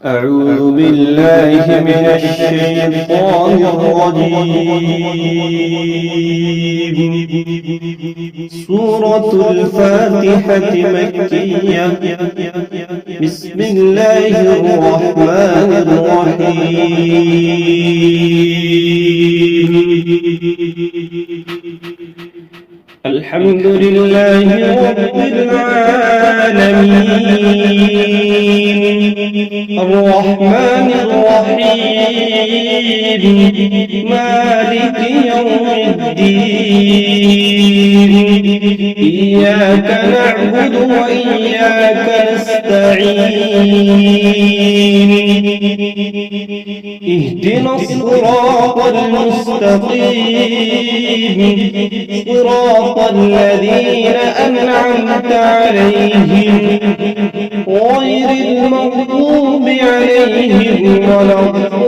أعوذ بالله من الشيطان الرجيم. سورة الفاتحة مكية. بسم الله الرحمن الرحيم. الحمد لله رب العالمين، الرحمن الرحيم، مالك يوم الدين. إياك نعبد وإياك نستعين. اهدنا الصراط المستقيم، صراط الذين أنعمت عليهم غير المغضوب عليهم ولا الضالين.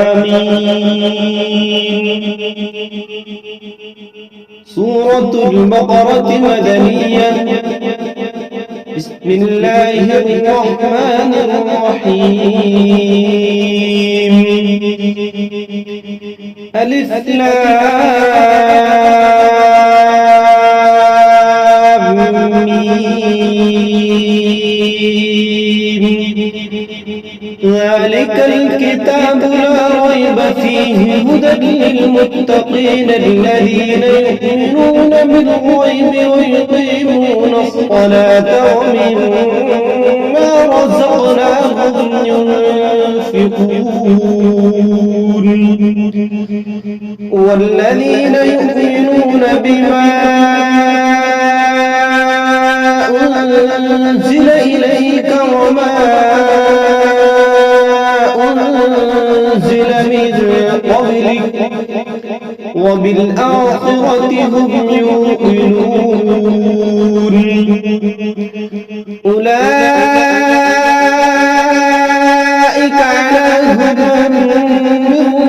آمين. سورة البقرة مدنية. بسم الله الرحمن الرحيم. ألف لام ميم. ذلك الكتاب لا ريب فيه هدى للمتقين الذين يؤمنون بالغيب ويقيمون الصلاة ومما رزقناهم ينفقون. والذين يؤمنون بما أنزل إليك وما أنزل من قبلك وبالآخرة هم يوقنون. أولئك على هدى من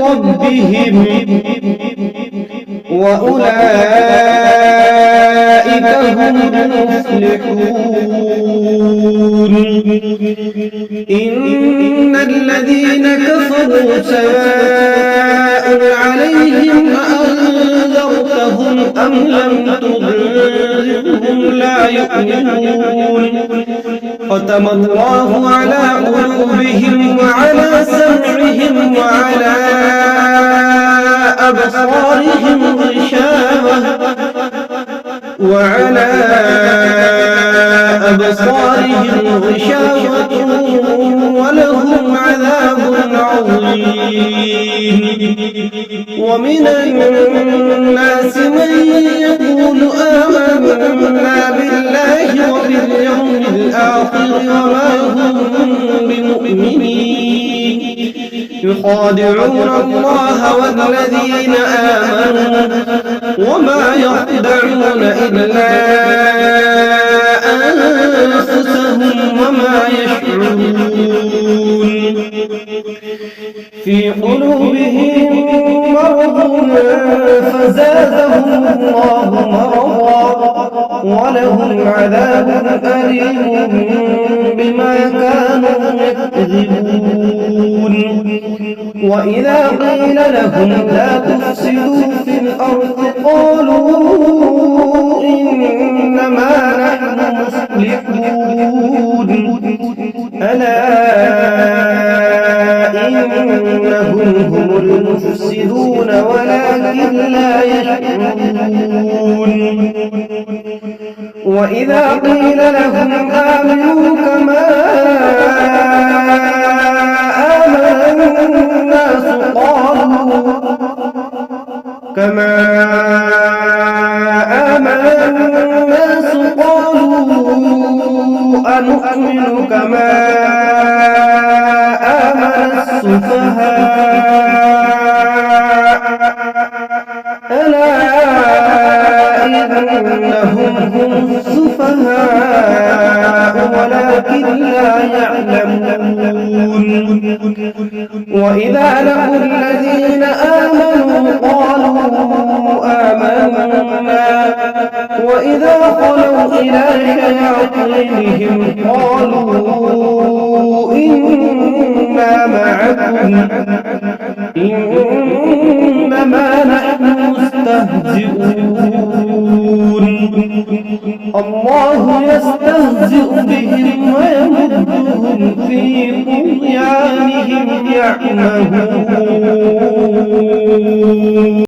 ربهم وأولئك هم المفلحون. إن الذين كفروا سواء عليهم أأنذرتهم أم لم تنذرهم لا يؤمنون. ختم الله على قلوبهم وعلى سمعهم وعلى أبصارهم غشاوة ولهم عذاب عظيم. ومن الناس من يقول آمنا بالله وباليوم الآخر وما هم بمؤمنين. يخادعون الله والذين آمنوا وما يخدعون إلا أنفسهم وما يشعرون. في قلوبهم مرض فزادهم الله مرضا ولهم عذاب أليم بما كانوا يكذبون. وإذا قيل لهم لا تفسدوا في الأرض قالوا إنما نحن مصلحون. ألا إنهم هم المفسدون ولكن لا يشعرون. وإذا قيل لهم آمنوا كما آمن الناس قالوا أنؤمن كما آمن السفهاء. ألا إنهم هم السفهاء ولكن لا يعلمون. وإذا لقوا الذين آمنوا قالوا آمنا وإذا خلوا إلى شياطينهم قالوا إنا معكم إنما نحن مستهزئون الله يستهزئ بهم ويمدهم في طغيانهم يعمهون